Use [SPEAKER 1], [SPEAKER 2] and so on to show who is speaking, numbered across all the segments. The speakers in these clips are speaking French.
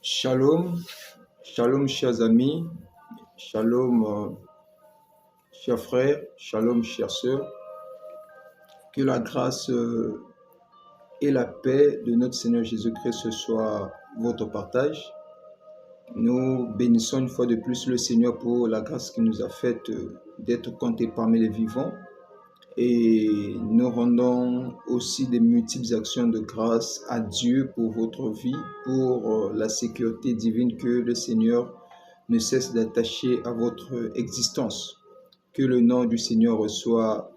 [SPEAKER 1] Shalom, shalom chers amis, shalom chers frères, shalom chères sœurs. Que la grâce et la paix de notre Seigneur Jésus-Christ soit votre partage. Nous bénissons une fois de plus le Seigneur pour la grâce qu'il nous a faite d'être comptés parmi les vivants. Et nous rendons aussi des multiples actions de grâce à Dieu pour votre vie, pour la sécurité divine que le Seigneur ne cesse d'attacher à votre existence. Que le nom du Seigneur soit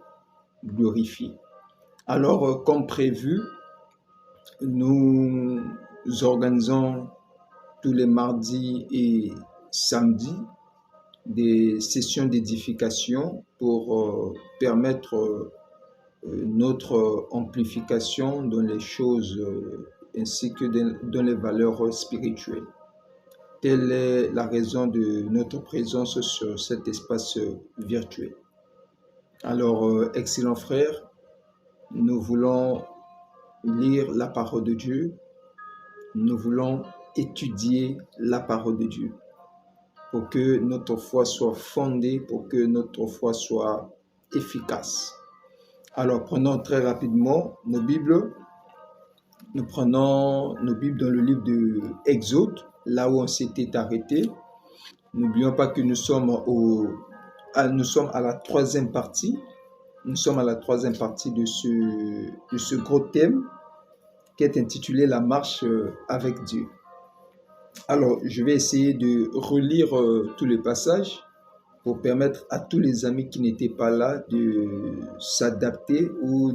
[SPEAKER 1] glorifié. Alors, comme prévu, nous organisons tous les mardis et samedis des sessions d'édification pour permettre notre amplification dans les choses ainsi que dans les valeurs spirituelles. Telle est la raison de notre présence sur cet espace virtuel. Alors, excellents frères, nous voulons lire la parole de Dieu, nous voulons étudier la parole de Dieu pour que notre foi soit fondée, pour que notre foi soit efficace. Alors, prenons très rapidement nos Bibles. Nous prenons nos Bibles dans le livre de Exode, là où on s'était arrêté. N'oublions pas que nous sommes à la troisième partie. Nous sommes à la troisième partie de ce gros thème qui est intitulé « La marche avec Dieu ». Alors, je vais essayer de relire tous les passages pour permettre à tous les amis qui n'étaient pas là de s'adapter ou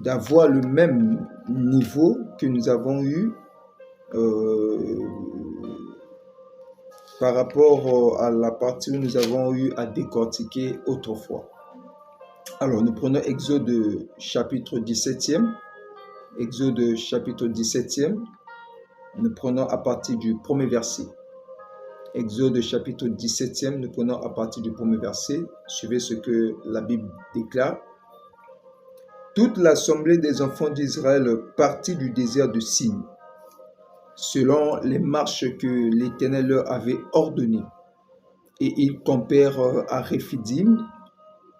[SPEAKER 1] d'avoir le même niveau que nous avons eu par rapport à la partie où nous avons eu à décortiquer autrefois. Alors, nous prenons Exode chapitre 17e. Exode chapitre 17e, nous prenons à partir du premier verset. Exode chapitre 17e, nous prenons à partir du premier verset. Suivez ce que la Bible déclare. Toute l'assemblée des enfants d'Israël partit du désert de Sin, selon les marches que l'Éternel leur avait ordonnées. Et ils campèrent à Réphidim,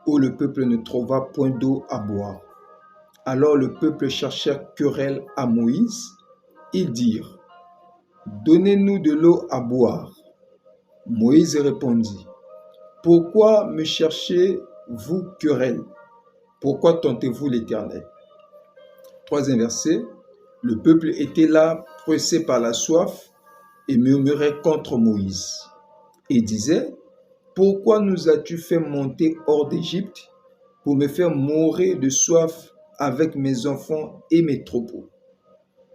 [SPEAKER 1] où le peuple ne trouva point d'eau à boire. Alors le peuple chercha querelle à Moïse. Ils dirent, « Donnez-nous de l'eau à boire. » Moïse répondit, « Pourquoi me cherchez-vous querelle? Pourquoi tentez-vous l'Éternel? » Troisième verset, le peuple était là, pressé par la soif, et murmurait contre Moïse, et disait, « Pourquoi nous as-tu fait monter hors d'Égypte pour me faire mourir de soif avec mes enfants et mes troupeaux? »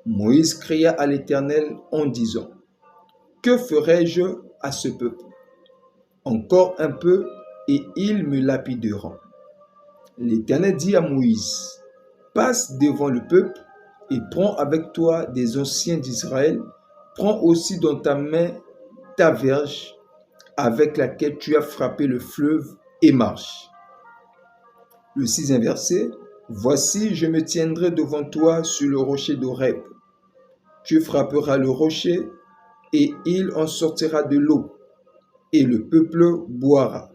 [SPEAKER 1] Moïse cria à l'Éternel en disant, « Que ferai-je à ce peuple? Encore un peu, et ils me lapideront. » L'Éternel dit à Moïse, « Passe devant le peuple et prends avec toi des anciens d'Israël. Prends aussi dans ta main ta verge avec laquelle tu as frappé le fleuve et marche. » Le sixième verset, « Voici, je me tiendrai devant toi sur le rocher d'Horeb. Tu frapperas le rocher et il en sortira de l'eau, et le peuple boira. »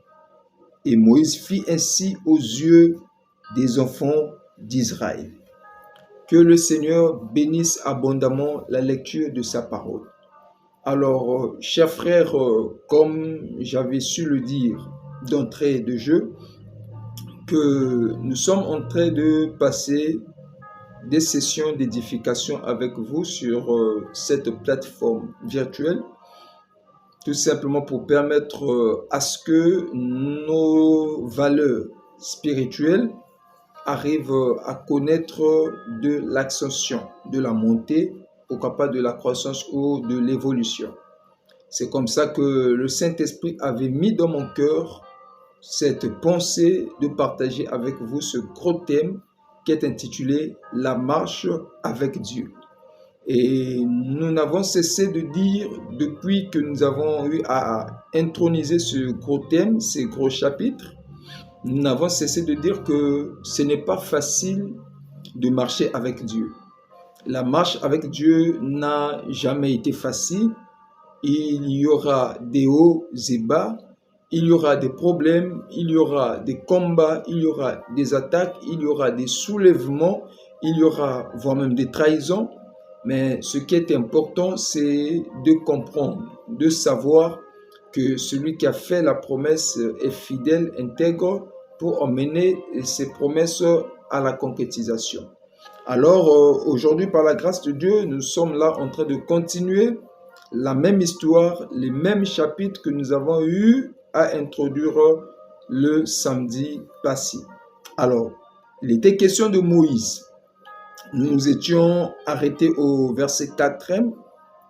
[SPEAKER 1] Et Moïse fit ainsi aux yeux des enfants d'Israël. Que le Seigneur bénisse abondamment la lecture de sa parole. Alors, chers frères, comme j'avais su le dire d'entrée de jeu, que nous sommes en train de passer des sessions d'édification avec vous sur cette plateforme virtuelle, tout simplement pour permettre à ce que nos valeurs spirituelles arrivent à connaître de l'ascension, de la montée, pourquoi pas de la croissance ou de l'évolution. C'est comme ça que le Saint-Esprit avait mis dans mon cœur cette pensée de partager avec vous ce gros thème qui est intitulé « La marche avec Dieu ». Et nous n'avons cessé de dire, depuis que nous avons eu à introniser ce gros thème, ces gros chapitres, nous n'avons cessé de dire que ce n'est pas facile de marcher avec Dieu. La marche avec Dieu n'a jamais été facile. Il y aura des hauts et bas, il y aura des problèmes, il y aura des combats, il y aura des attaques, il y aura des soulèvements, il y aura voire même des trahisons. Mais ce qui est important, c'est de comprendre, de savoir que celui qui a fait la promesse est fidèle, intègre pour emmener ses promesses à la concrétisation. Alors aujourd'hui, par la grâce de Dieu, nous sommes là en train de continuer la même histoire, les mêmes chapitres que nous avons eu à introduire le samedi passé. Alors, il était question de Moïse. Nous nous étions arrêtés au verset 4e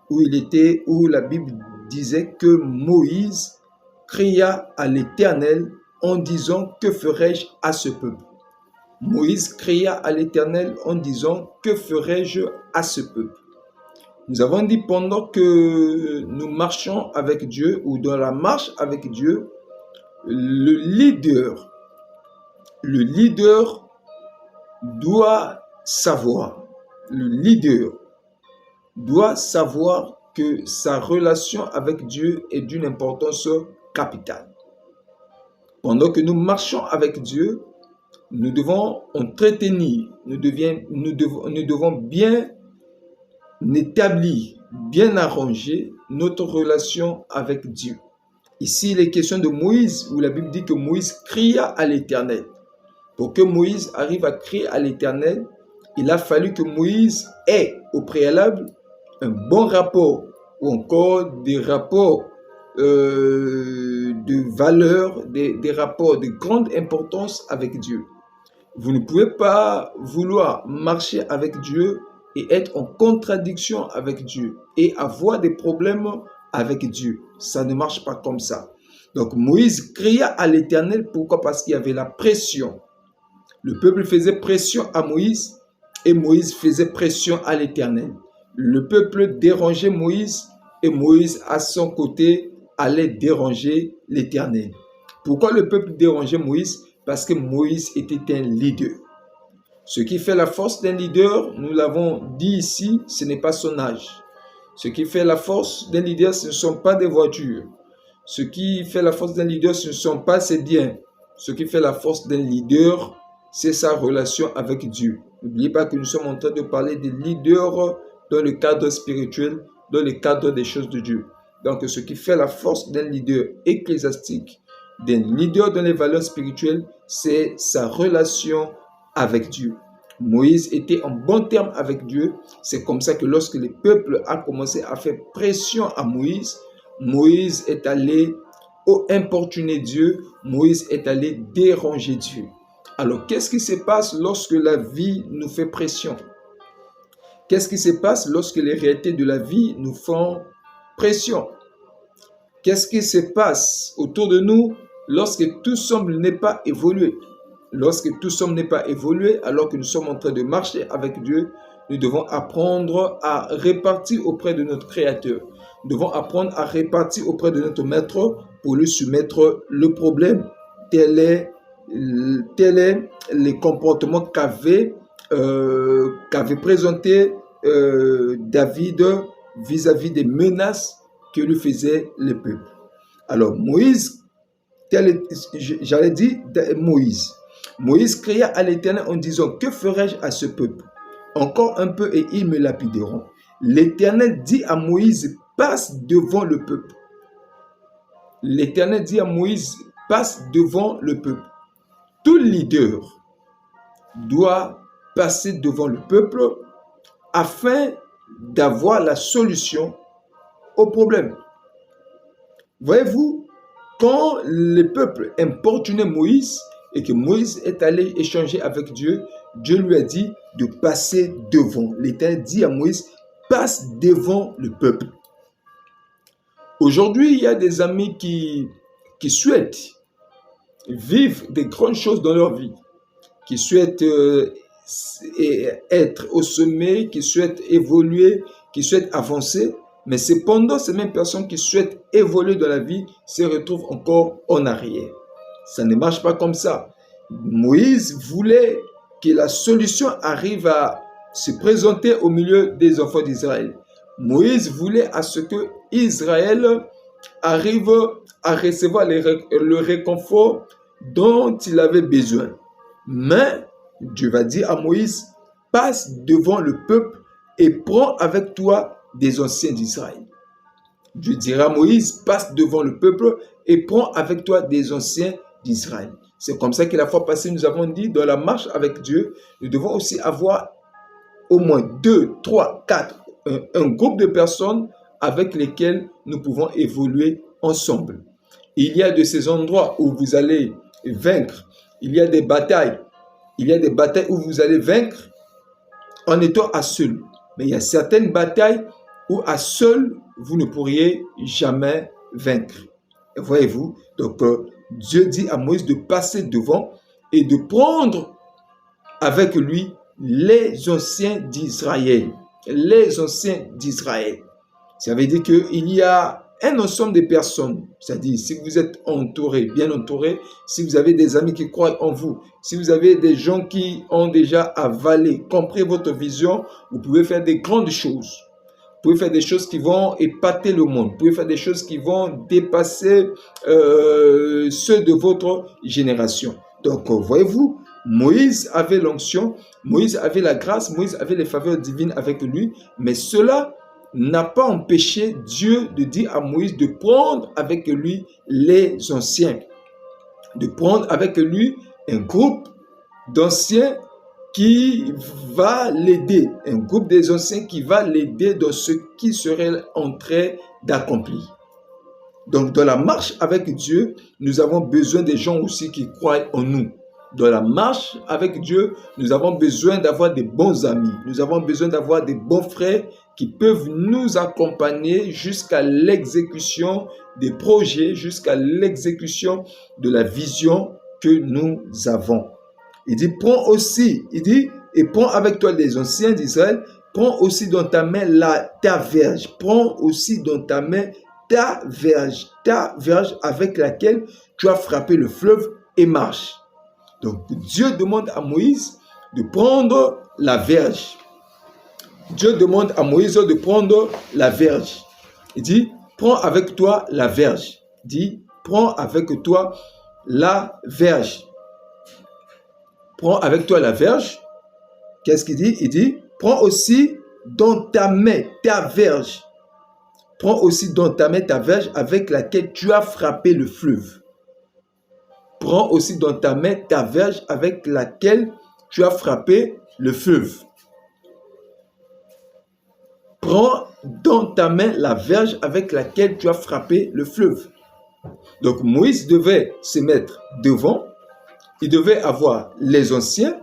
[SPEAKER 1] où la Bible disait que Moïse cria à l'Éternel en disant: que ferai-je à ce peuple? Moïse cria à l'Éternel en disant: que ferai-je à ce peuple? Nous avons dit pendant que nous marchons avec Dieu ou dans la marche avec Dieu, le leader doit savoir, que sa relation avec Dieu est d'une importance capitale. Pendant que nous marchons avec Dieu, nous devons entretenir, nous devons bien établir, bien arranger notre relation avec Dieu. Ici, il est question de Moïse, où la Bible dit que Moïse cria à l'Éternel. Pour que Moïse arrive à crier à l'Éternel, il a fallu que Moïse ait au préalable un bon rapport ou encore des rapports de valeur, des rapports de grande importance avec Dieu. Vous ne pouvez pas vouloir marcher avec Dieu et être en contradiction avec Dieu et avoir des problèmes avec Dieu. Ça ne marche pas comme ça. Donc Moïse cria à l'Éternel. Pourquoi? Parce qu'il y avait la pression. Le peuple faisait pression à Moïse et Moïse faisait pression à l'Éternel. Le peuple dérangeait Moïse et Moïse, à son côté, allait déranger l'Éternel. Pourquoi le peuple dérangeait Moïse? Parce que Moïse était un leader. Ce qui fait la force d'un leader, nous l'avons dit ici, ce n'est pas son âge. Ce qui fait la force d'un leader, ce ne sont pas des voitures. Ce qui fait la force d'un leader, ce ne sont pas ses biens. Ce qui fait la force d'un leader, c'est sa relation avec Dieu. N'oubliez pas que nous sommes en train de parler des leaders dans le cadre spirituel, dans le cadre des choses de Dieu. Donc, ce qui fait la force d'un leader ecclésiastique, d'un leader dans les valeurs spirituelles, c'est sa relation avec Dieu. Moïse était en bon terme avec Dieu. C'est comme ça que lorsque le peuple a commencé à faire pression à Moïse, Moïse est allé importuner Dieu, Moïse est allé déranger Dieu. Alors, qu'est-ce qui se passe lorsque la vie nous fait pression? Qu'est-ce qui se passe lorsque les réalités de la vie nous font pression? Qu'est-ce qui se passe autour de nous lorsque tout semble ne pas évoluer? Lorsque tout semble ne pas évoluer, alors que nous sommes en train de marcher avec Dieu, nous devons apprendre à répartir auprès de notre Créateur. Nous devons apprendre à répartir auprès de notre Maître pour lui soumettre le problème. Tel est le comportement qu'avait présenté David vis-à-vis des menaces que lui faisait le peuple. Alors Moïse, Moïse cria à l'Éternel en disant: que ferai-je à ce peuple? Encore un peu et ils me lapideront. L'Éternel dit à Moïse: passe devant le peuple. L'Éternel dit à Moïse: passe devant le peuple. Tout leader doit passer devant le peuple afin d'avoir la solution au problème. Voyez-vous, quand le peuple importunait Moïse et que Moïse est allé échanger avec Dieu, Dieu lui a dit de passer devant. L'Éternel dit à Moïse: passe devant le peuple. Aujourd'hui, il y a des amis qui souhaitent vivre des grandes choses dans leur vie, qui souhaitent être au sommet, qui souhaitent évoluer, qui souhaitent avancer, mais cependant, ces mêmes personnes qui souhaitent évoluer dans la vie se retrouvent encore en arrière. Ça ne marche pas comme ça. Moïse voulait que la solution arrive à se présenter au milieu des enfants d'Israël. Moïse voulait à ce que Israël arrive à recevoir le réconfort dont il avait besoin. Mais Dieu va dire à Moïse, passe devant le peuple et prends avec toi des anciens d'Israël. Dieu dira à Moïse, passe devant le peuple et prends avec toi des anciens d'Israël. C'est comme ça que la fois passée, nous avons dit, dans la marche avec Dieu, nous devons aussi avoir au moins 2, 3, 4, un groupe de personnes avec lesquelles nous pouvons évoluer ensemble. Il y a de ces endroits où vous allez vaincre. Il y a des batailles. Il y a des batailles où vous allez vaincre en étant à seul. Mais il y a certaines batailles où à seul, vous ne pourriez jamais vaincre. Et voyez-vous, donc Dieu dit à Moïse de passer devant et de prendre avec lui les anciens d'Israël. Les anciens d'Israël. Ça veut dire qu'il y a un ensemble de personnes. C'est-à-dire, si vous êtes entouré, bien entouré, si vous avez des amis qui croient en vous, si vous avez des gens qui ont déjà avalé, compris votre vision, vous pouvez faire des grandes choses. Vous pouvez faire des choses qui vont épater le monde. Vous pouvez faire des choses qui vont dépasser ceux de votre génération. Donc, voyez-vous, Moïse avait l'onction, Moïse avait la grâce, Moïse avait les faveurs divines avec lui, mais cela n'a pas empêché Dieu de dire à Moïse de prendre avec lui les anciens, de prendre avec lui un groupe d'anciens qui va l'aider, un groupe des anciens qui va l'aider dans ce qu'il serait en train d'accomplir. Donc, dans la marche avec Dieu, nous avons besoin des gens aussi qui croient en nous. Dans la marche avec Dieu, nous avons besoin d'avoir des bons amis. Nous avons besoin d'avoir des bons frères qui peuvent nous accompagner jusqu'à l'exécution des projets, jusqu'à l'exécution de la vision que nous avons. Il dit, et prends avec toi les anciens d'Israël, prends aussi dans ta main ta verge, prends aussi dans ta main ta verge avec laquelle tu as frappé le fleuve et marche. Donc, Dieu demande à Moïse de prendre la verge. Dieu demande à Moïse de prendre la verge. Il dit, prends avec toi la verge. Il dit, prends avec toi la verge. Prends avec toi la verge. Qu'est-ce qu'il dit? Il dit, prends aussi dans ta main ta verge. Prends aussi dans ta main ta verge avec laquelle tu as frappé le fleuve. Prends aussi dans ta main ta verge avec laquelle tu as frappé le fleuve. Prends dans ta main la verge avec laquelle tu as frappé le fleuve. Donc Moïse devait se mettre devant, il devait avoir les anciens,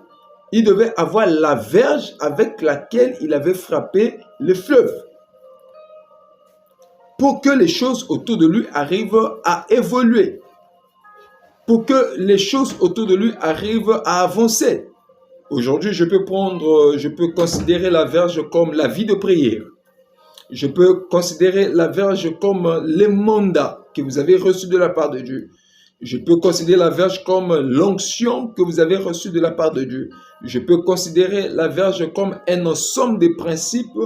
[SPEAKER 1] il devait avoir la verge avec laquelle il avait frappé le fleuve. Pour que les choses autour de lui arrivent à évoluer. Pour que les choses autour de lui arrivent à avancer. Aujourd'hui, je peux considérer la verge comme la vie de prière. Je peux considérer la verge comme les mandats que vous avez reçus de la part de Dieu. Je peux considérer la verge comme l'onction que vous avez reçue de la part de Dieu. Je peux considérer la verge comme un ensemble de principes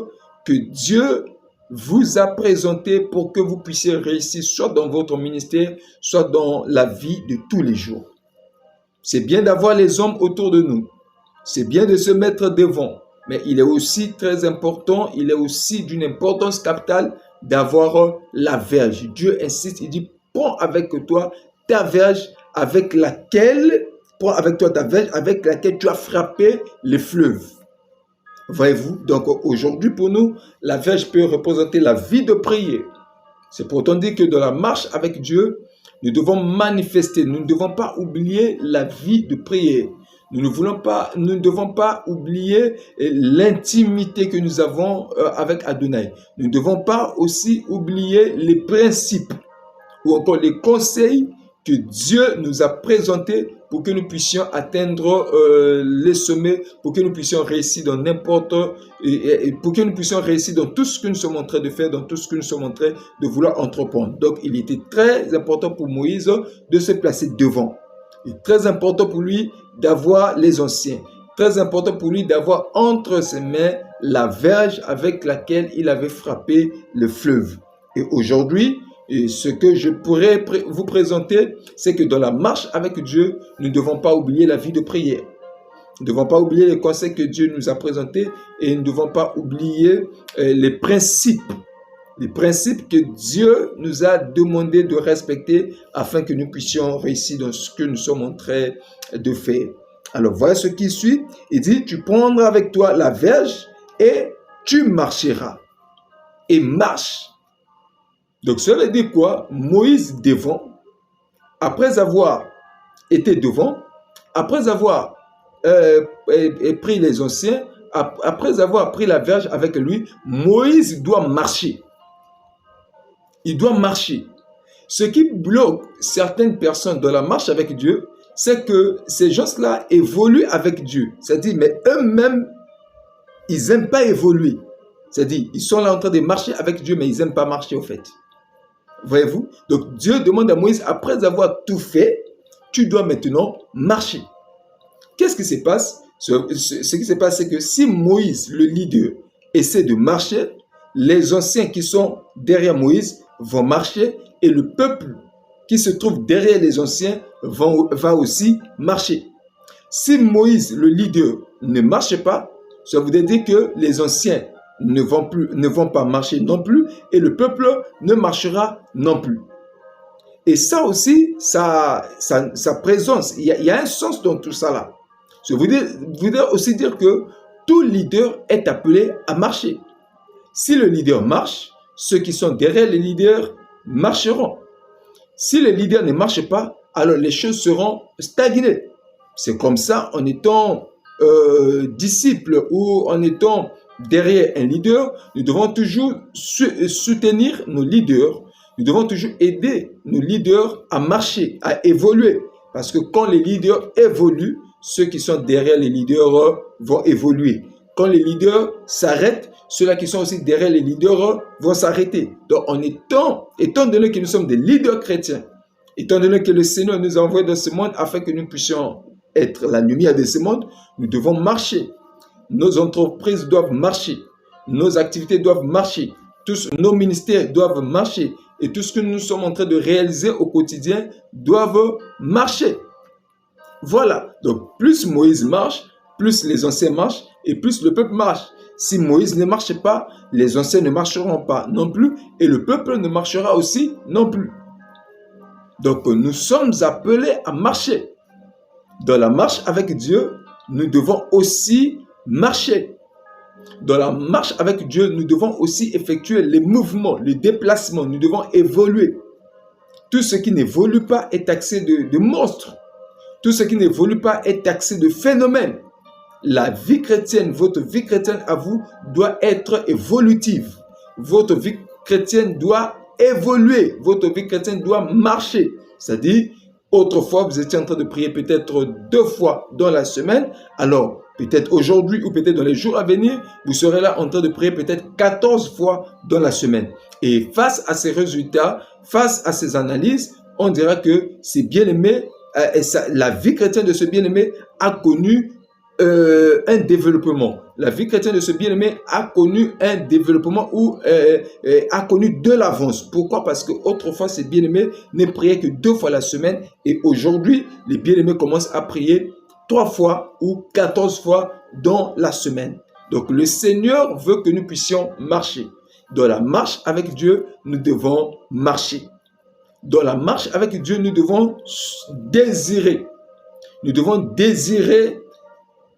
[SPEAKER 1] que Dieu vous a présentés pour que vous puissiez réussir soit dans votre ministère, soit dans la vie de tous les jours. C'est bien d'avoir les hommes autour de nous. C'est bien de se mettre devant. Mais il est aussi très important, il est aussi d'une importance capitale d'avoir la verge. Dieu insiste, il dit, prends avec toi ta verge avec laquelle tu as frappé les fleuves. Voyez-vous, donc aujourd'hui pour nous, la verge peut représenter la vie de prière. C'est pourtant dit que dans la marche avec Dieu, nous devons manifester, nous ne devons pas oublier la vie de prière. Nous ne devons pas oublier l'intimité que nous avons avec Adonai. Nous ne devons pas aussi oublier les principes ou encore les conseils que Dieu nous a présentés pour que nous puissions atteindre les sommets, pour que nous puissions réussir dans pour que nous puissions réussir dans tout ce que nous sommes en train de faire, dans tout ce que nous sommes en train de vouloir entreprendre. Donc, il était très important pour Moïse de se placer devant. Il est très important pour lui d'avoir les anciens. très important pour lui d'avoir entre ses mains la verge avec laquelle il avait frappé le fleuve. Et aujourd'hui, ce que je pourrais vous présenter, c'est que dans la marche avec Dieu, nous ne devons pas oublier la vie de prière. Nous ne devons pas oublier les conseils que Dieu nous a présentés et nous ne devons pas oublier les principes que Dieu nous a demandé de respecter afin que nous puissions réussir dans ce que nous sommes en train de faire. Alors, voilà ce qui suit. Il dit, tu prendras avec toi la verge et tu marcheras. Et marche. Donc, cela veut dire quoi? Moïse devant, après avoir été devant, après avoir pris les anciens, après avoir pris la verge avec lui, Moïse doit marcher. Il doit marcher. Ce qui bloque certaines personnes dans la marche avec Dieu, c'est que ces gens-là évoluent avec Dieu. C'est-à-dire, mais eux-mêmes, ils n'aiment pas évoluer. C'est-à-dire, ils sont là en train de marcher avec Dieu, mais ils n'aiment pas marcher au fait. Voyez-vous? Donc, Dieu demande à Moïse, après avoir tout fait, tu dois maintenant marcher. Qu'est-ce qui se passe? Ce qui se passe, c'est que si Moïse, le leader, essaie de marcher, les anciens qui sont derrière Moïse vont marcher et le peuple qui se trouve derrière les anciens va aussi marcher. Si Moïse, le leader, ne marche pas, ça voudrait dire que les anciens ne vont pas marcher non plus et le peuple ne marchera non plus. Et ça aussi, sa présence, il y a un sens dans tout ça là. Je voudrais aussi dire que tout leader est appelé à marcher. Si le leader marche, ceux qui sont derrière les leaders marcheront. Si le leader ne marche pas, alors les choses seront stagnées. C'est comme ça, en étant disciple ou en étant derrière un leader, nous devons toujours soutenir nos leaders. Nous devons toujours aider nos leaders à marcher, à évoluer. Parce que quand les leaders évoluent, ceux qui sont derrière les leaders vont évoluer. Quand les leaders s'arrêtent, ceux-là qui sont aussi derrière les leaders vont s'arrêter. Donc, étant donné que nous sommes des leaders chrétiens, étant donné que le Seigneur nous a envoyés dans ce monde afin que nous puissions être la lumière de ce monde, nous devons marcher. Nos entreprises doivent marcher. Nos activités doivent marcher. Tous nos ministères doivent marcher. Et tout ce que nous sommes en train de réaliser au quotidien doivent marcher. Voilà. Donc, plus Moïse marche, plus les anciens marchent et plus le peuple marche. Si Moïse ne marche pas, les anciens ne marcheront pas non plus et le peuple ne marchera aussi non plus. Donc, nous sommes appelés à marcher. Dans la marche avec Dieu, nous devons aussi marcher. Dans la marche avec Dieu, nous devons aussi effectuer les mouvements, les déplacements. Nous devons évoluer. Tout ce qui n'évolue pas est taxé de monstre. Tout ce qui n'évolue pas est taxé de phénomène. La vie chrétienne, votre vie chrétienne à vous, doit être évolutive. Votre vie chrétienne doit évoluer. Votre vie chrétienne doit marcher. C'est-à-dire, autrefois, vous étiez en train de prier peut-être 2 fois dans la semaine. Alors, peut-être aujourd'hui ou peut-être dans les jours à venir, vous serez là en train de prier peut-être 14 fois dans la semaine. Et face à ces résultats, face à ces analyses, on dira que c'est bien-aimé, la vie chrétienne de ce bien-aimé a connu un développement. La vie chrétienne de ce bien-aimé a connu un développement ou a connu de l'avance. Pourquoi? Parce que autrefois, ces bien-aimés ne priaient que 2 fois la semaine et aujourd'hui, les bien-aimés commencent à prier 3 fois ou 14 fois dans la semaine. Donc, le Seigneur veut que nous puissions marcher. Dans la marche avec Dieu, nous devons marcher. Dans la marche avec Dieu, nous devons désirer. Nous devons désirer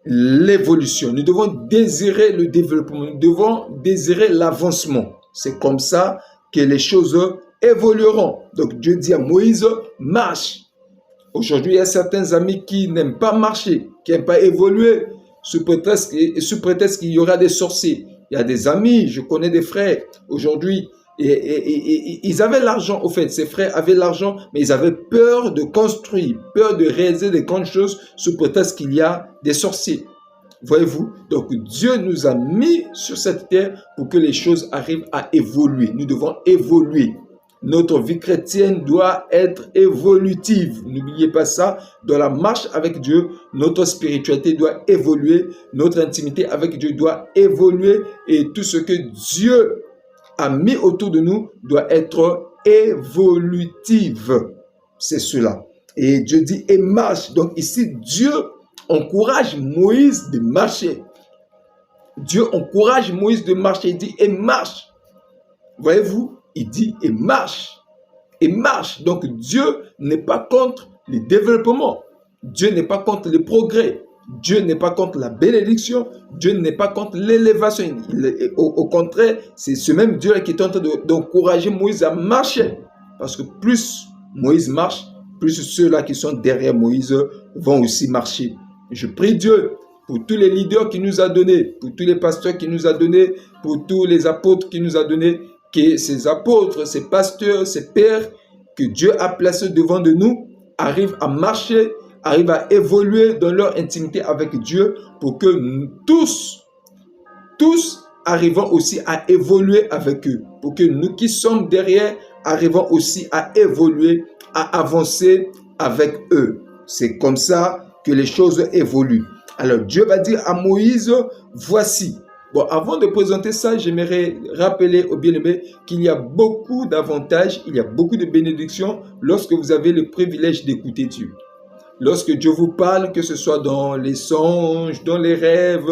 [SPEAKER 1] l'évolution. Nous devons désirer le développement. Nous devons désirer l'avancement. C'est comme ça que les choses évolueront. Donc, Dieu dit à Moïse, marche. Aujourd'hui, il y a certains amis qui n'aiment pas marcher, qui n'aiment pas évoluer, sous prétexte qu'il y aura des sorciers. Il y a des amis, je connais des frères, aujourd'hui, ils avaient l'argent, au fait, ces frères avaient l'argent, mais ils avaient peur de construire, peur de réaliser des grandes choses, sous prétexte qu'il y a des sorciers. Voyez-vous? Donc, Dieu nous a mis sur cette terre pour que les choses arrivent à évoluer. Nous devons évoluer. Notre vie chrétienne doit être évolutive. N'oubliez pas ça. Dans la marche avec Dieu, notre spiritualité doit évoluer. Notre intimité avec Dieu doit évoluer. Et tout ce que Dieu a mis autour de nous doit être évolutive. C'est cela. Et Dieu dit, et marche. Donc ici, Dieu encourage Moïse de marcher. Dieu encourage Moïse de marcher. Il dit, et marche. Voyez-vous, il dit, et marche. Et marche. Donc Dieu n'est pas contre le développement. Dieu n'est pas contre le progrès. Dieu n'est pas contre la bénédiction. Dieu n'est pas contre l'élévation. Au contraire, c'est ce même Dieu qui est en train d'encourager Moïse à marcher. Parce que plus Moïse marche, plus ceux-là qui sont derrière Moïse vont aussi marcher. Je prie Dieu pour tous les leaders qu'il nous a donnés, pour tous les pasteurs qu'il nous a donnés, pour tous les apôtres qu'il nous a donnés, que ces apôtres, ces pasteurs, ces pères que Dieu a placés devant de nous arrivent à marcher, arrivent à évoluer dans leur intimité avec Dieu pour que nous tous arrivons aussi à évoluer avec eux, pour que nous qui sommes derrière arrivons aussi à évoluer, à avancer avec eux. C'est comme ça que les choses évoluent. Alors Dieu va dire à Moïse, voici. Bon, avant de présenter ça, j'aimerais rappeler aux bien-aimés qu'il y a beaucoup d'avantages, il y a beaucoup de bénédictions lorsque vous avez le privilège d'écouter Dieu. Lorsque Dieu vous parle, que ce soit dans les songes, dans les rêves,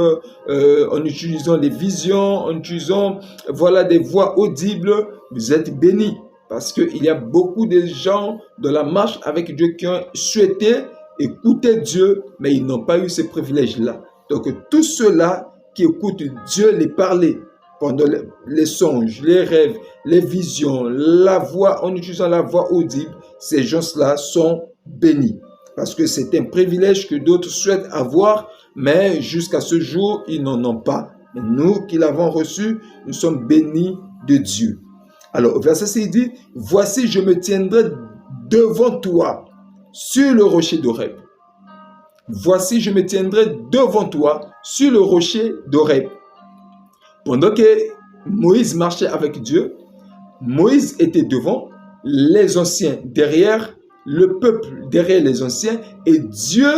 [SPEAKER 1] en utilisant les visions, en utilisant des voix audibles, vous êtes bénis. Parce qu'il y a beaucoup de gens dans la marche avec Dieu qui ont souhaité écouter Dieu, mais ils n'ont pas eu ce privilège-là. Donc tous ceux-là qui écoutent Dieu les parler pendant les songes, les rêves, les visions, la voix, en utilisant la voix audible, ces gens-là sont bénis. Parce que c'est un privilège que d'autres souhaitent avoir, mais jusqu'à ce jour, ils n'en ont pas. Mais nous qui l'avons reçu, nous sommes bénis de Dieu. Alors, au verset 6, il dit, « Voici, je me tiendrai devant toi sur le rocher d'Horeb. » Voici, je me tiendrai devant toi sur le rocher d'Horeb. Pendant que Moïse marchait avec Dieu, Moïse était devant, les anciens derrière, le peuple derrière les anciens, et Dieu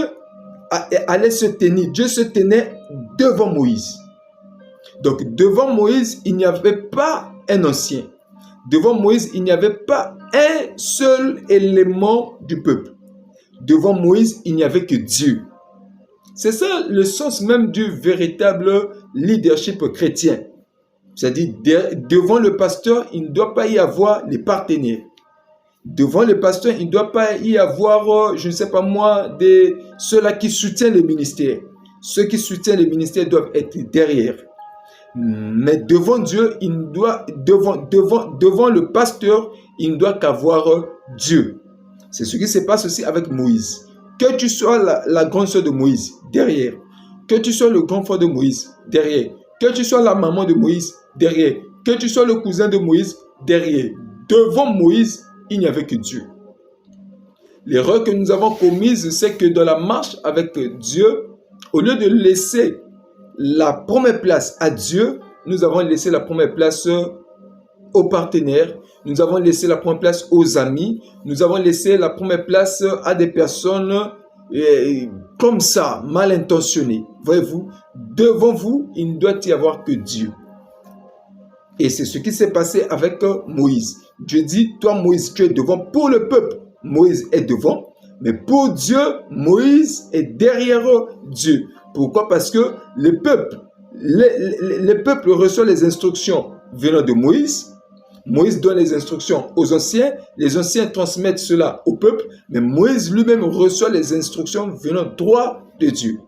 [SPEAKER 1] allait se tenir. Dieu se tenait devant Moïse. Donc, devant Moïse, il n'y avait pas un ancien. Devant Moïse, il n'y avait pas un seul élément du peuple. Devant Moïse, il n'y avait que Dieu. C'est ça le sens même du véritable leadership chrétien. C'est-à-dire, devant le pasteur, il ne doit pas y avoir les partenaires. Devant le pasteur, il ne doit pas y avoir, je ne sais pas moi, ceux-là qui soutiennent le ministère. Ceux qui soutiennent le ministère doivent être derrière. Mais devant Dieu, devant le pasteur, il ne doit qu'avoir Dieu. C'est ce qui se passe aussi avec Moïse. Que tu sois la grande sœur de Moïse, derrière. Que tu sois le grand frère de Moïse, derrière. Que tu sois la maman de Moïse, derrière. Que tu sois le cousin de Moïse, derrière. Devant Moïse, il n'y avait que Dieu. L'erreur que nous avons commise, c'est que dans la marche avec Dieu, au lieu de laisser la première place à Dieu, nous avons laissé la première place aux partenaires, nous avons laissé la première place aux amis, nous avons laissé la première place à des personnes comme ça, mal intentionnées. Voyez-vous, devant vous, il ne doit y avoir que Dieu. Et c'est ce qui s'est passé avec Moïse. Dieu dit, toi Moïse, tu es devant pour le peuple. Moïse est devant, mais pour Dieu, Moïse est derrière Dieu. Pourquoi? Parce que le peuple reçoit les instructions venant de Moïse. Moïse donne les instructions aux anciens. Les anciens transmettent cela au peuple. Mais Moïse lui-même reçoit les instructions venant droit de Dieu.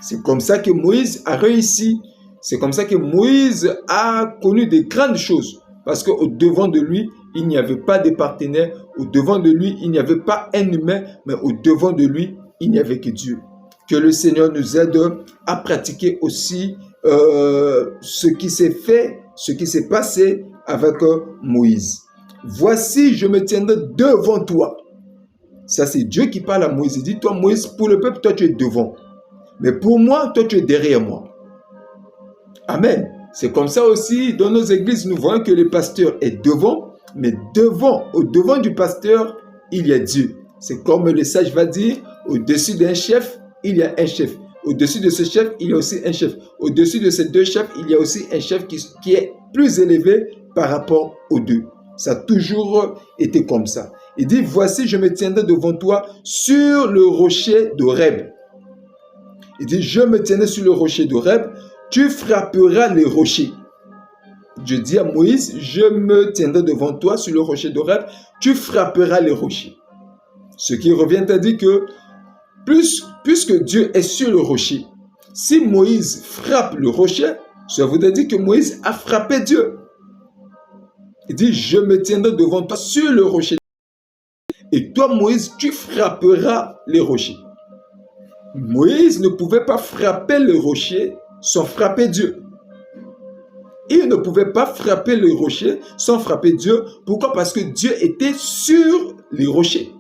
[SPEAKER 1] C'est comme ça que Moïse a réussi. C'est comme ça que Moïse a connu de grandes choses. Parce qu'au devant de lui, il n'y avait pas de partenaire. Au devant de lui, il n'y avait pas un humain. Mais au devant de lui, il n'y avait que Dieu. Que le Seigneur nous aide à pratiquer aussi ce qui s'est fait, ce qui s'est passé avec Moïse. Voici, je me tiendrai devant toi. Ça, c'est Dieu qui parle à Moïse. Il dit, toi, Moïse, pour le peuple, toi, tu es devant. Mais pour moi, toi, tu es derrière moi. Amen. C'est comme ça aussi, dans nos églises, nous voyons que le pasteur est devant, Mais au-devant du pasteur, il y a Dieu. C'est comme le sage va dire, au-dessus d'un chef, il y a un chef. Au-dessus de ce chef, il y a aussi un chef. Au-dessus de ces deux chefs, il y a aussi un chef qui est plus élevé par rapport aux deux. Ça a toujours été comme ça. Il dit, voici, je me tiendrai devant toi sur le rocher d'Horeb. Il dit, je me tiendrai sur le rocher d'Horeb, tu frapperas les rochers. Je dis à Moïse, je me tiendrai devant toi sur le rocher d'Horeb, tu frapperas les rochers. Ce qui revient à dire que, puisque Dieu est sur le rocher, si Moïse frappe le rocher, ça voudrait dire que Moïse a frappé Dieu. Il dit, je me tiendrai devant toi sur le rocher. Et toi, Moïse, tu frapperas les rochers. Moïse ne pouvait pas frapper le rocher sans frapper Dieu. Il ne pouvait pas frapper le rocher sans frapper Dieu. Pourquoi? Parce que Dieu était sur les rochers.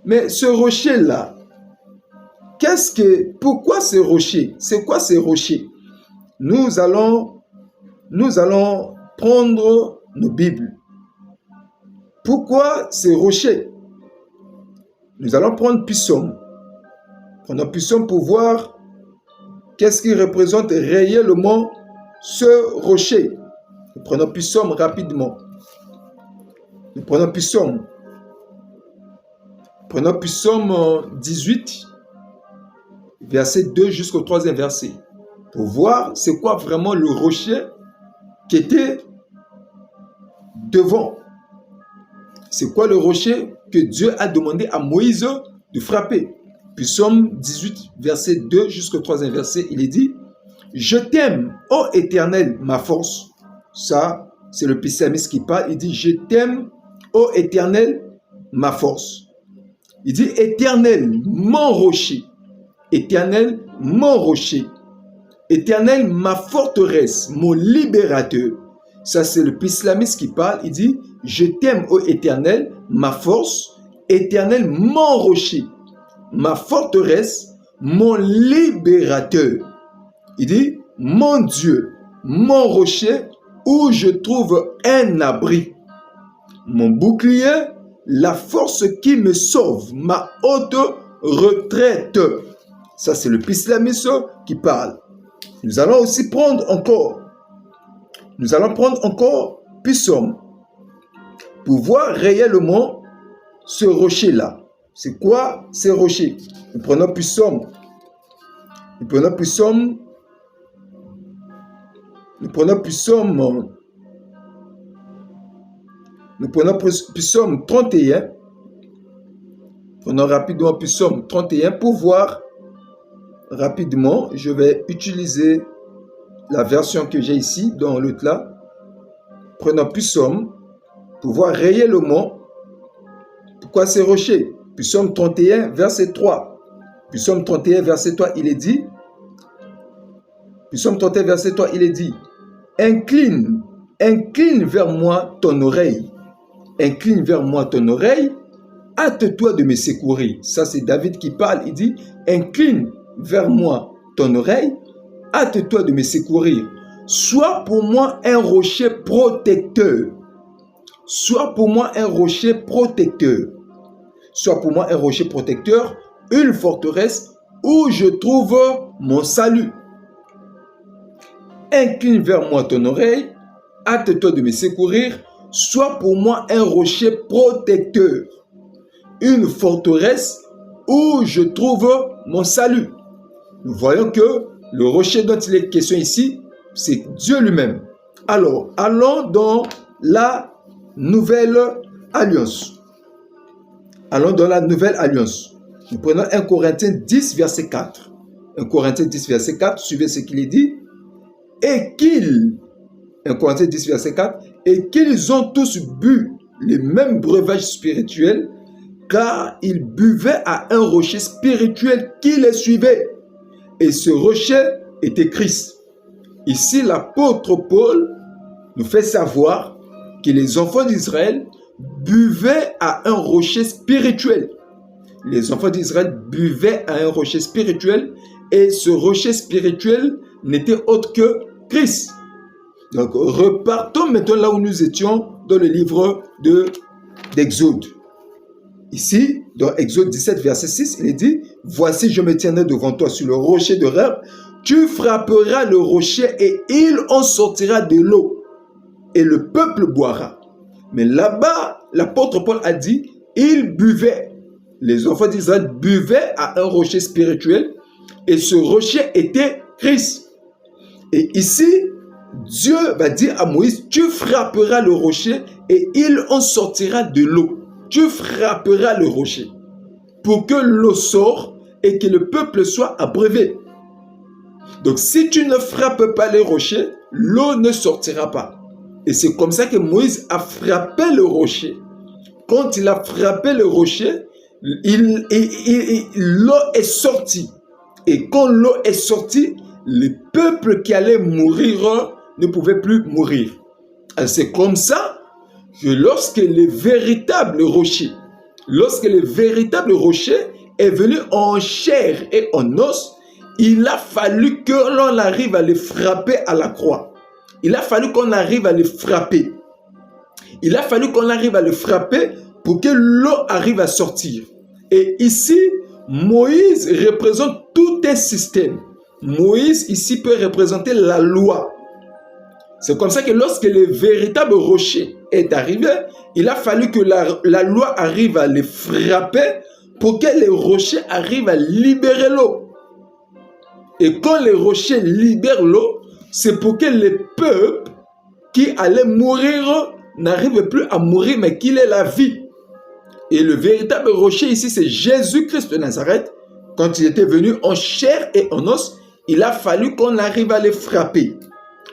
[SPEAKER 1] Mais ce rocher-là, pourquoi ces rochers? C'est quoi ces rochers? Nous allons prendre nos Bibles. Pourquoi ces rochers? Nous allons prendre Psaume. Prenons Psaume pour voir qu'est-ce qui représente réellement ce rocher. Nous prenons Psaume rapidement. Nous prenons Psaume. Prenons Psaume 18, verset 2 jusqu'au 3e verset. Pour voir c'est quoi vraiment le rocher qui était devant. C'est quoi le rocher que Dieu a demandé à Moïse de frapper. Psaume 18, verset 2 jusqu'au 3e verset, il est dit, « Je t'aime, ô Éternel, ma force. » Ça, c'est le psalmiste qui parle. Il dit, « Je t'aime, ô Éternel, ma force. » Il dit, « Éternel, mon rocher. Éternel, mon rocher. Éternel, ma forteresse, mon libérateur. » Ça, c'est le psalmiste qui parle. Il dit, « Je t'aime, ô Éternel, ma force. Éternel, mon rocher. Ma forteresse, mon libérateur. » Il dit, mon Dieu, mon rocher, où je trouve un abri. Mon bouclier, la force qui me sauve, ma haute retraite. Ça, c'est le psalmiste qui parle. Nous allons aussi prendre encore. Nous allons prendre encore Psaume pour voir réellement ce rocher-là. C'est quoi ces rochers? Nous prenons Psaume. Nous prenons Psaume. Nous prenons Psaume. Nous prenons Psaume 31. Prenons rapidement Psaume 31 pour voir rapidement. Je vais utiliser la version que j'ai ici dans l'autre là. Prenons Psaume pour voir réellement pourquoi ces rochers. Psaume 31, verset 3. Psaume 31, verset 3, il est dit. Psaume 31, verset 3, il est dit. Incline vers moi ton oreille. Incline vers moi ton oreille. Hâte-toi de me secourir. Ça, c'est David qui parle. Il dit, incline vers moi ton oreille. Hâte-toi de me secourir. Sois pour moi un rocher protecteur. Sois pour moi un rocher protecteur. Sois pour moi un rocher protecteur, une forteresse où je trouve mon salut. Incline vers moi ton oreille, hâte-toi de me secourir, sois pour moi un rocher protecteur, une forteresse où je trouve mon salut. Nous voyons que le rocher dont il est question ici, c'est Dieu lui-même. Alors, allons dans la nouvelle alliance. Allons dans la nouvelle alliance. Nous prenons 1 Corinthiens 10, verset 4. 1 Corinthiens 10, verset 4, suivez ce qu'il est dit. Et 1 Corinthiens 10, verset 4, et qu'ils ont tous bu les mêmes breuvages spirituels, car ils buvaient à un rocher spirituel qui les suivait. Et ce rocher était Christ. Ici, l'apôtre Paul nous fait savoir que les enfants d'Israël buvaient à un rocher spirituel. Les enfants d'Israël buvaient à un rocher spirituel et ce rocher spirituel n'était autre que Christ. Donc, repartons maintenant là où nous étions dans le livre d'Exode. Ici, dans Exode 17, verset 6, il est dit, « Voici, je me tiendrai devant toi sur le rocher de Horeb. Tu frapperas le rocher et il en sortira de l'eau. Et le peuple boira. » Mais là-bas, l'apôtre Paul a dit, il buvait. Les enfants d'Israël buvaient à un rocher spirituel et ce rocher était Christ. Et ici, Dieu va dire à Moïse, tu frapperas le rocher et il en sortira de l'eau. Tu frapperas le rocher pour que l'eau sorte et que le peuple soit abreuvé. Donc, si tu ne frappes pas les rochers, l'eau ne sortira pas. Et c'est comme ça que Moïse a frappé le rocher. Quand il a frappé le rocher, l'eau est sortie. Et quand l'eau est sortie, le peuple qui allait mourir ne pouvait plus mourir. C'est comme ça que lorsque le véritable rocher est venu en chair et en os, il a fallu que l'on arrive à le frapper à la croix. Il a fallu qu'on arrive à le frapper. Il a fallu qu'on arrive à le frapper pour que l'eau arrive à sortir. Et ici, Moïse représente tout un système. Moïse ici peut représenter la loi. C'est comme ça que lorsque le véritable rocher est arrivé, il a fallu que la loi arrive à le frapper pour que le rocher arrive à libérer l'eau. Et quand le rocher libère l'eau, c'est pour que le peuple qui allait mourir n'arrive plus à mourir, mais qu'il ait la vie. Et le véritable rocher ici, c'est Jésus-Christ de Nazareth. Quand il était venu en chair et en os, il a fallu qu'on arrive à le frapper.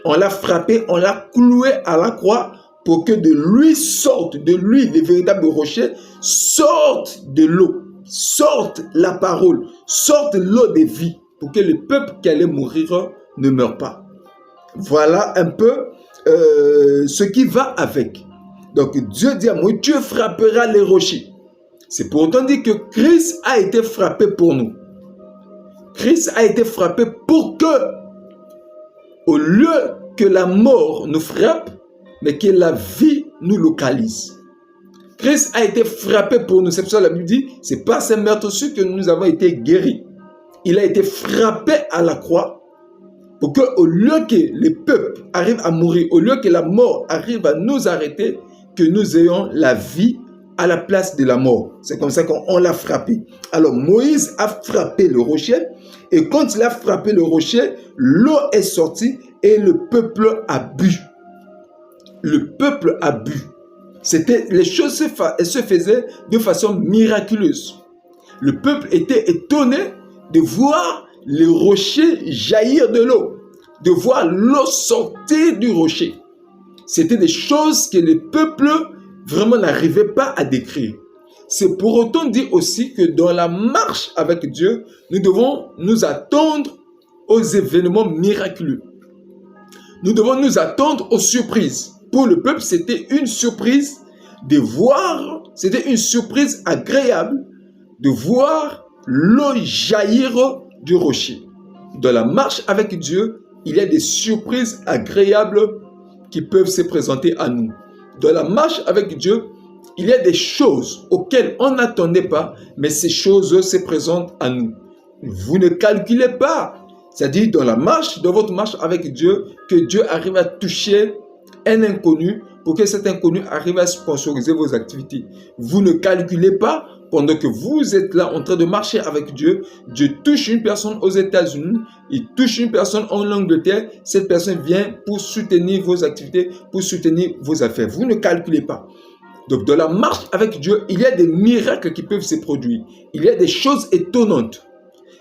[SPEAKER 1] On l'a frappé, on l'a cloué à la croix pour que de lui sorte, de lui, le véritable rocher, sorte de l'eau, sorte la parole, sorte l'eau de vie, pour que le peuple qui allait mourir ne meure pas. Voilà un peu ce qui va avec. Donc Dieu dit à Moïse, tu frapperas les rochers. C'est pour autant dire que Christ a été frappé pour nous. Christ a été frappé pour que, au lieu que la mort nous frappe, mais que la vie nous localise. Christ a été frappé pour nous. C'est pour ça que la Bible dit, c'est par ses meurtrissures que nous avons été guéris. Il a été frappé à la croix pour que, au lieu que les peuples arrivent à mourir, au lieu que la mort arrive à nous arrêter, que nous ayons la vie à la place de la mort. C'est comme ça qu'on l'a frappé. Alors Moïse a frappé le rocher et quand il a frappé le rocher, l'eau est sortie et le peuple a bu. Le peuple a bu. Les choses se faisaient de façon miraculeuse. Le peuple était étonné de voir le rocher jaillir de l'eau, de voir l'eau sortir du rocher. C'était des choses que le peuple vraiment n'arrivait pas à décrire. C'est pour autant dire aussi que dans la marche avec Dieu, nous devons nous attendre aux événements miraculeux. Nous devons nous attendre aux surprises. Pour le peuple, c'était une surprise de voir, c'était une surprise agréable de voir l'eau jaillir du rocher. Dans la marche avec Dieu, il y a des surprises agréables qui peuvent se présenter à nous. Dans la marche avec Dieu, il y a des choses auxquelles on n'attendait pas, mais ces choses se présentent à nous. Vous ne calculez pas. C'est-à-dire dans votre marche avec Dieu, que Dieu arrive à toucher un inconnu pour que cet inconnu arrive à sponsoriser vos activités. Vous ne calculez pas pendant que vous êtes là en train de marcher avec Dieu. Dieu touche une personne aux États-Unis, il touche une personne en Angleterre. Cette personne vient pour soutenir vos activités, pour soutenir vos affaires. Vous ne calculez pas. Donc dans la marche avec Dieu, il y a des miracles qui peuvent se produire. Il y a des choses étonnantes.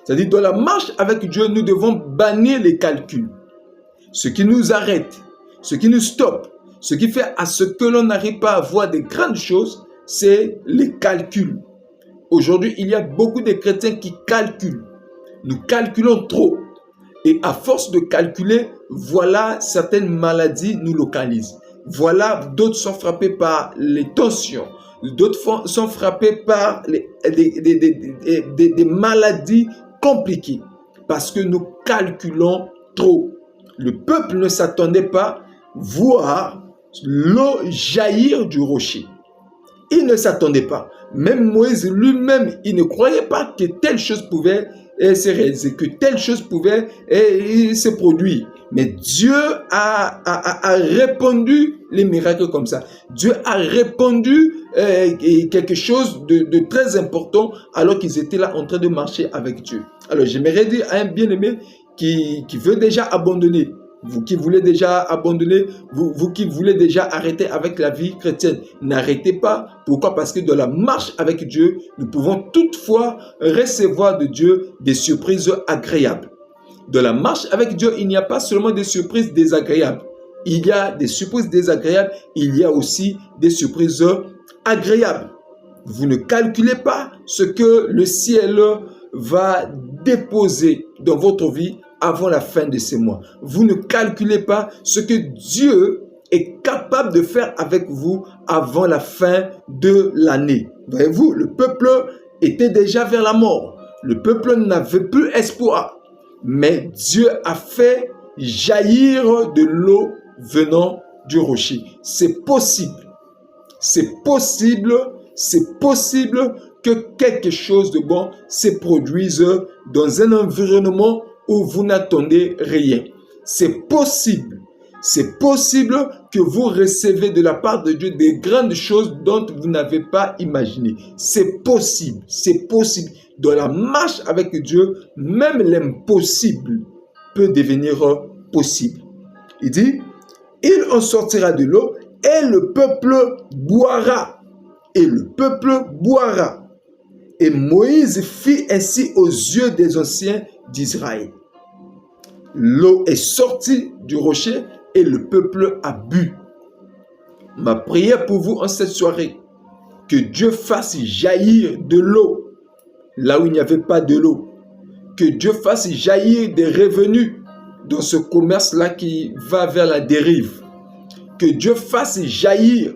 [SPEAKER 1] C'est-à-dire dans la marche avec Dieu, nous devons bannir les calculs. Ce qui nous arrête, ce qui nous stoppe, ce qui fait à ce que l'on n'arrive pas à voir des grandes choses, c'est les calculs. Aujourd'hui, il y a beaucoup de chrétiens qui calculent. Nous calculons trop. Et à force de calculer, voilà, certaines maladies nous localisent. Voilà, d'autres sont frappés par les tensions. D'autres sont frappés par des maladies compliquées. Parce que nous calculons trop. Le peuple ne s'attendait pas à voir l'eau jaillir du rocher. Il ne s'attendait pas. Même Moïse lui-même, il ne croyait pas que telle chose pouvait se réaliser, que telle chose pouvait se produire. Mais Dieu a répandu les miracles comme ça. Dieu a répandu quelque chose de très important alors qu'ils étaient là en train de marcher avec Dieu. Alors j'aimerais dire à un bien-aimé qui veut déjà abandonner, vous qui voulez déjà abandonner, vous qui voulez déjà arrêter avec la vie chrétienne, n'arrêtez pas. Pourquoi? Parce que dans la marche avec Dieu, nous pouvons toutefois recevoir de Dieu des surprises agréables. Dans la marche avec Dieu, il n'y a pas seulement des surprises désagréables. Il y a des surprises désagréables, il y a aussi des surprises agréables. Vous ne calculez pas ce que le ciel va déposer dans votre vie avant la fin de ces mois. Vous ne calculez pas ce que Dieu est capable de faire avec vous avant la fin de l'année. Voyez-vous, le peuple était déjà vers la mort. Le peuple n'avait plus espoir. Mais Dieu a fait jaillir de l'eau venant du rocher. C'est possible. C'est possible. C'est possible que quelque chose de bon se produise dans un environnement où vous n'attendez rien. C'est possible. C'est possible que vous recevez de la part de Dieu des grandes choses dont vous n'avez pas imaginé. C'est possible. C'est possible. Dans la marche avec Dieu, même l'impossible peut devenir possible. Il dit, il en sortira de l'eau et le peuple boira. Et le peuple boira. Et Moïse fit ainsi aux yeux des anciens d'Israël. L'eau est sortie du rocher et le peuple a bu. Ma prière pour vous en cette soirée, que Dieu fasse jaillir de l'eau là où il n'y avait pas de l'eau. Que Dieu fasse jaillir des revenus dans ce commerce-là qui va vers la dérive. Que Dieu fasse jaillir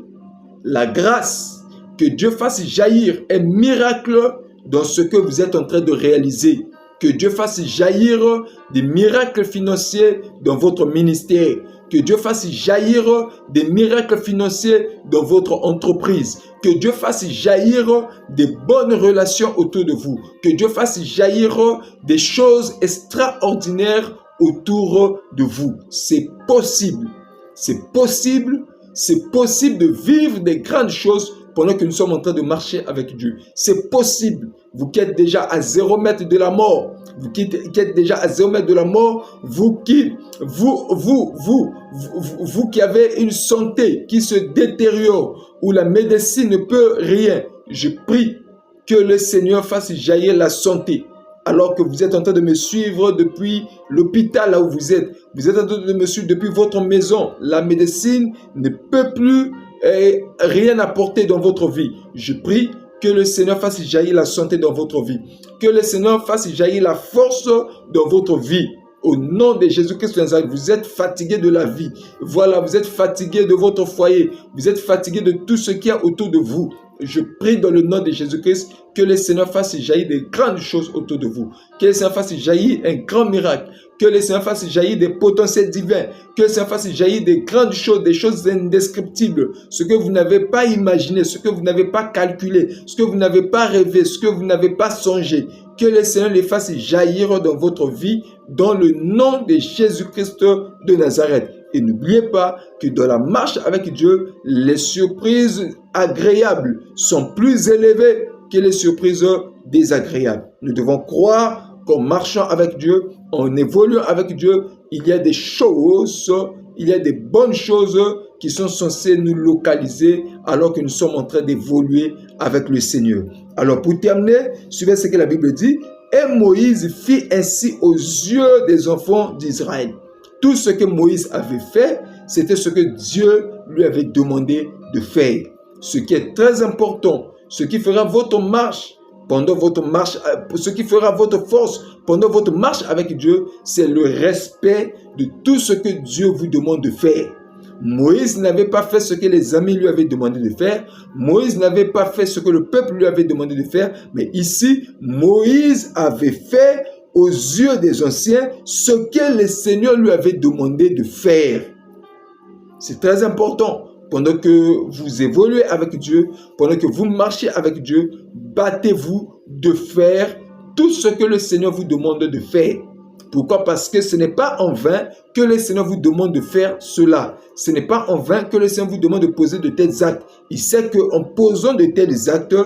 [SPEAKER 1] la grâce. Que Dieu fasse jaillir un miracle dans ce que vous êtes en train de réaliser. Que Dieu fasse jaillir des miracles financiers dans votre ministère. Que Dieu fasse jaillir des miracles financiers dans votre entreprise. Que Dieu fasse jaillir des bonnes relations autour de vous. Que Dieu fasse jaillir des choses extraordinaires autour de vous. C'est possible. C'est possible. C'est possible de vivre des grandes choses pendant que nous sommes en train de marcher avec Dieu. C'est possible. Vous qui êtes déjà à 0 mètre de la mort, vous qui êtes déjà à 0 mètre de la mort, vous qui avez une santé qui se détériore, où la médecine ne peut rien, je prie que le Seigneur fasse jaillir la santé. Alors que vous êtes en train de me suivre depuis l'hôpital là où vous êtes en train de me suivre depuis votre maison. La médecine ne peut plus rien apporter dans votre vie. Je prie que le Seigneur fasse jaillir la santé dans votre vie. Que le Seigneur fasse jaillir la force dans votre vie. Au nom de Jésus-Christ de Nazareth, vous êtes fatigué de la vie. Voilà, vous êtes fatigué de votre foyer. Vous êtes fatigué de tout ce qu'il y a autour de vous. Je prie dans le nom de Jésus-Christ que le Seigneur fasse jaillir de grandes choses autour de vous. Que le Seigneur fasse jaillir un grand miracle. Que le Seigneur fasse jaillir des potentiels divins. Que le Seigneur fasse jaillir des grandes choses, des choses indescriptibles. Ce que vous n'avez pas imaginé, ce que vous n'avez pas calculé, ce que vous n'avez pas rêvé, ce que vous n'avez pas songé. Que le Seigneur les fasse jaillir dans votre vie dans le nom de Jésus-Christ de Nazareth. Et n'oubliez pas que dans la marche avec Dieu, les surprises agréables sont plus élevées que les surprises désagréables. Nous devons croire qu'en marchant avec Dieu, en évoluant avec Dieu, il y a des choses, il y a des bonnes choses qui sont censées nous localiser alors que nous sommes en train d'évoluer avec le Seigneur. Alors pour terminer, suivez ce que la Bible dit. Et Moïse fit ainsi aux yeux des enfants d'Israël. Tout ce que Moïse avait fait, c'était ce que Dieu lui avait demandé de faire. Ce qui est très important, ce qui fera votre marche pendant votre marche, ce qui fera votre force pendant votre marche avec Dieu, c'est le respect de tout ce que Dieu vous demande de faire. Moïse n'avait pas fait ce que les amis lui avaient demandé de faire. Moïse n'avait pas fait ce que le peuple lui avait demandé de faire. Mais ici, Moïse avait fait aux yeux des anciens ce que le Seigneur lui avait demandé de faire. C'est très important. pendant que vous évoluez avec Dieu, pendant que vous marchez avec Dieu, battez-vous de faire tout ce que le Seigneur vous demande de faire. Pourquoi? Parce que ce n'est pas en vain que le Seigneur vous demande de faire cela. Ce n'est pas en vain que le Seigneur vous demande de poser de tels actes. Il sait qu'en posant de tels actes,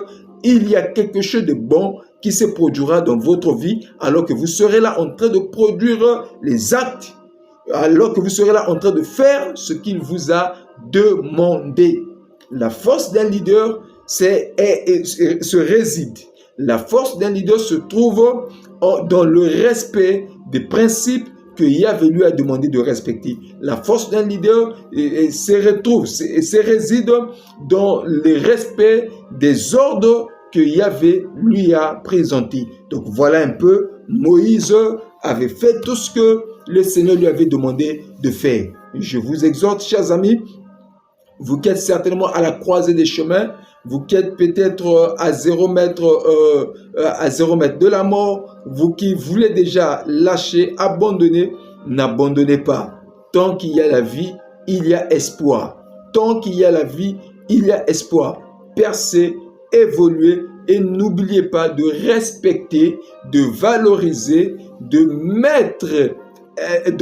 [SPEAKER 1] il y a quelque chose de bon qui se produira dans votre vie, alors que vous serez là en train de produire les actes, alors que vous serez là en train de faire ce qu'il vous a demandé. La force d'un leader se réside. La force d'un leader se trouve dans le respect des principes que Yahvé lui a demandé de respecter. La force d'un leader se réside dans le respect des ordres que Yahvé lui a présentés. Donc voilà un peu, Moïse avait fait tout ce que le Seigneur lui avait demandé de faire. Je vous exhorte, chers amis, vous qui êtes certainement à la croisée des chemins, vous qui êtes peut-être à 0 mètre de la mort, vous qui voulez déjà lâcher, abandonner, n'abandonnez pas. Tant qu'il y a la vie, il y a espoir. Tant qu'il y a la vie, il y a espoir. Percez, évoluez et n'oubliez pas de respecter, de valoriser, de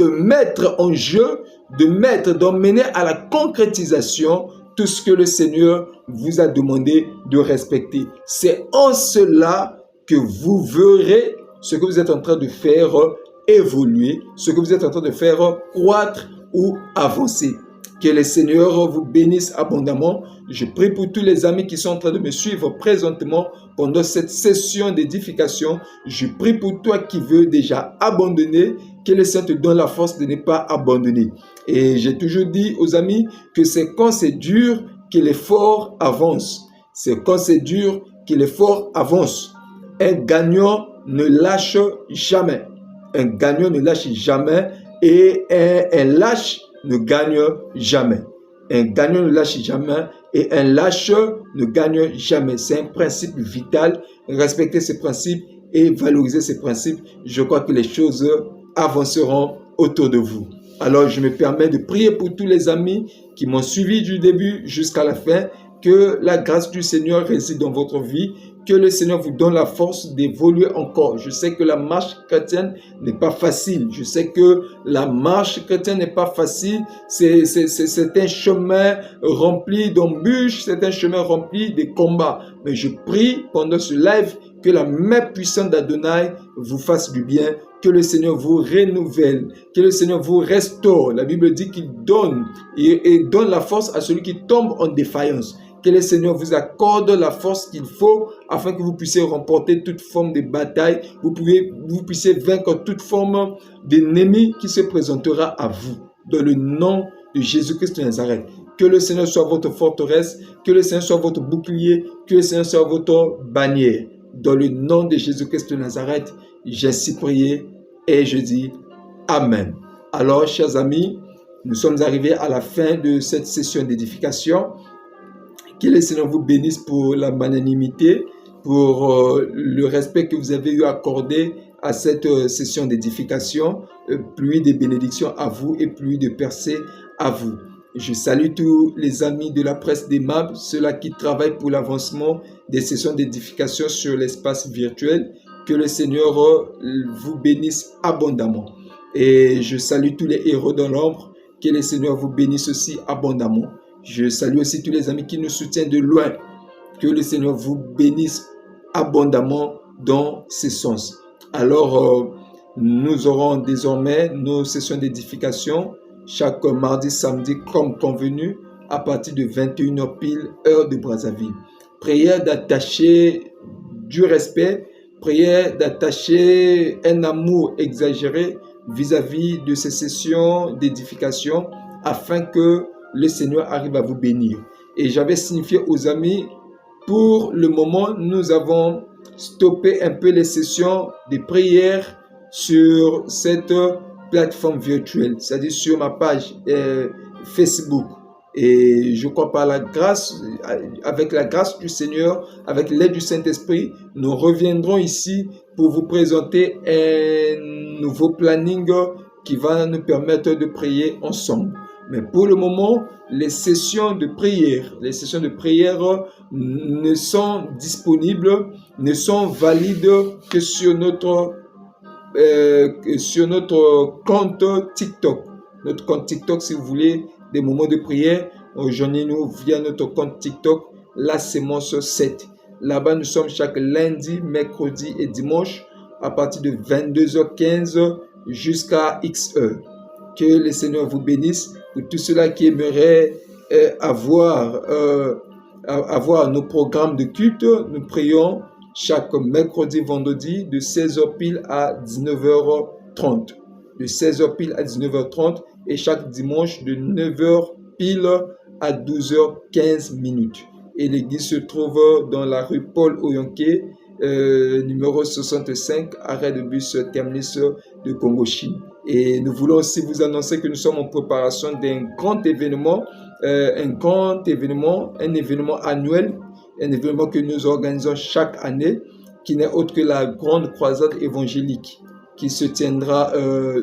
[SPEAKER 1] mettre en jeu, d'emmener à la concrétisation tout ce que le Seigneur vous a demandé de respecter. C'est en cela que vous verrez ce que vous êtes en train de faire évoluer, ce que vous êtes en train de faire croître ou avancer. Que le Seigneur vous bénisse abondamment. Je prie pour tous les amis qui sont en train de me suivre présentement pendant cette session d'édification. Je prie pour toi qui veux déjà abandonner, que le Seigneur te donne la force de ne pas abandonner. Et j'ai toujours dit aux amis que c'est quand c'est dur que l'effort avance. C'est quand c'est dur que l'effort avance. Un gagnant ne lâche jamais. Un gagnant ne lâche jamais et un lâche ne gagne jamais. Un gagnant ne lâche jamais et un lâcheur ne gagne jamais. C'est un principe vital. Respecter ces principes et valoriser ces principes, je crois que les choses avanceront autour de vous. Alors, je me permets de prier pour tous les amis qui m'ont suivi du début jusqu'à la fin. Que la grâce du Seigneur réside dans votre vie. Que le Seigneur vous donne la force d'évoluer encore. Je sais que la marche chrétienne n'est pas facile. Je sais que la marche chrétienne n'est pas facile. C'est un chemin rempli d'embûches. C'est un chemin rempli de combats. Mais je prie pendant ce live que la main puissante d'Adonai vous fasse du bien. Que le Seigneur vous renouvelle. Que le Seigneur vous restaure. La Bible dit qu'il donne et donne la force à celui qui tombe en défaillance. Que le Seigneur vous accorde la force qu'il faut afin que vous puissiez remporter toute forme de bataille, vous puissiez vaincre toute forme d'ennemi qui se présentera à vous. Dans le nom de Jésus-Christ de Nazareth. Que le Seigneur soit votre forteresse, que le Seigneur soit votre bouclier, que le Seigneur soit votre bannière. Dans le nom de Jésus-Christ de Nazareth, j'ai ainsi prié et je dis Amen. Alors, chers amis, nous sommes arrivés à la fin de cette session d'édification. Que le Seigneur vous bénisse pour la magnanimité, pour le respect que vous avez eu accordé à cette session d'édification. Pluie de bénédictions à vous et pluie de percées à vous. Je salue tous les amis de la presse des MAB, ceux-là qui travaillent pour l'avancement des sessions d'édification sur l'espace virtuel. Que le Seigneur vous bénisse abondamment. Et je salue tous les héros dans l'ombre. Que le Seigneur vous bénisse aussi abondamment. Je salue aussi tous les amis qui nous soutiennent de loin. Que le Seigneur vous bénisse abondamment dans ce sens. Alors, nous aurons désormais nos sessions d'édification chaque mardi, samedi, comme convenu, à partir de 21h pile, heure de Brazzaville. Prière d'attacher du respect, prière d'attacher un amour exagéré vis-à-vis de ces sessions d'édification afin que le Seigneur arrive à vous bénir. Et j'avais signifié aux amis, pour le moment, nous avons stoppé un peu les sessions de prière sur cette plateforme virtuelle, c'est-à-dire sur ma page Facebook. Et je crois par la grâce, avec la grâce du Seigneur, avec l'aide du Saint-Esprit, nous reviendrons ici pour vous présenter un nouveau planning qui va nous permettre de prier ensemble. Mais pour le moment, les sessions de prière ne sont disponibles, ne sont valides que sur notre compte TikTok. Notre compte TikTok, si vous voulez des moments de prière, rejoignez-nous via notre compte TikTok, La Sémence 7. Là-bas, nous sommes chaque lundi, mercredi et dimanche à partir de 22h15 jusqu'à X heures. Que le Seigneur vous bénisse. Pour tous ceux-là qui aimeraient avoir nos programmes de culte, nous prions chaque mercredi, vendredi de 16h pile à 19h30. De 16h pile à 19h30 et chaque dimanche de 9h pile à 12h15 minutes. Et l'église se trouve dans la rue Paul Oyonké, numéro 65, arrêt de bus terminus de Congo-Chine. Et nous voulons aussi vous annoncer que nous sommes en préparation d'un grand événement, un événement annuel, un événement que nous organisons chaque année, qui n'est autre que la grande croisade évangélique, qui se tiendra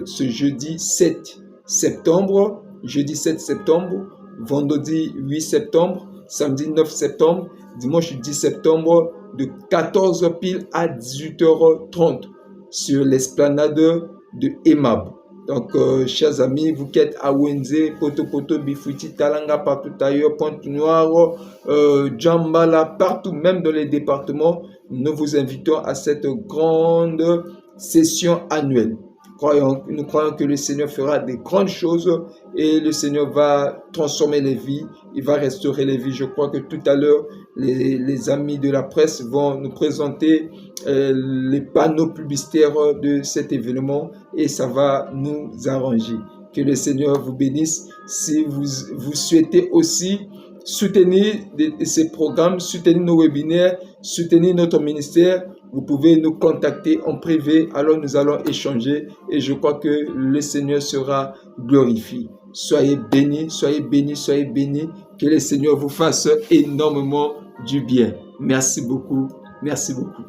[SPEAKER 1] ce jeudi 7 septembre, vendredi 8 septembre, samedi 9 septembre, dimanche 10 septembre, de 14h pile à 18h30 sur l'esplanade de Emab. Donc, chers amis, vous qui êtes à Wenze, Poto, Bifouti, Talanga, partout ailleurs, Pointe-Noire, Djambala, partout, même dans les départements, nous vous invitons à cette grande session annuelle. Nous croyons que le Seigneur fera des grandes choses et le Seigneur va transformer les vies, il va restaurer les vies. Je crois que tout à l'heure, les amis de la presse vont nous présenter les panneaux publicitaires de cet événement et ça va nous arranger. Que le Seigneur vous bénisse. Si vous souhaitez aussi soutenir ces programmes, soutenir nos webinaires, soutenir notre ministère, vous pouvez nous contacter en privé, alors nous allons échanger et je crois que le Seigneur sera glorifié. Soyez bénis, soyez bénis, soyez bénis. Que le Seigneur vous fasse énormément du bien. Merci beaucoup. Merci beaucoup.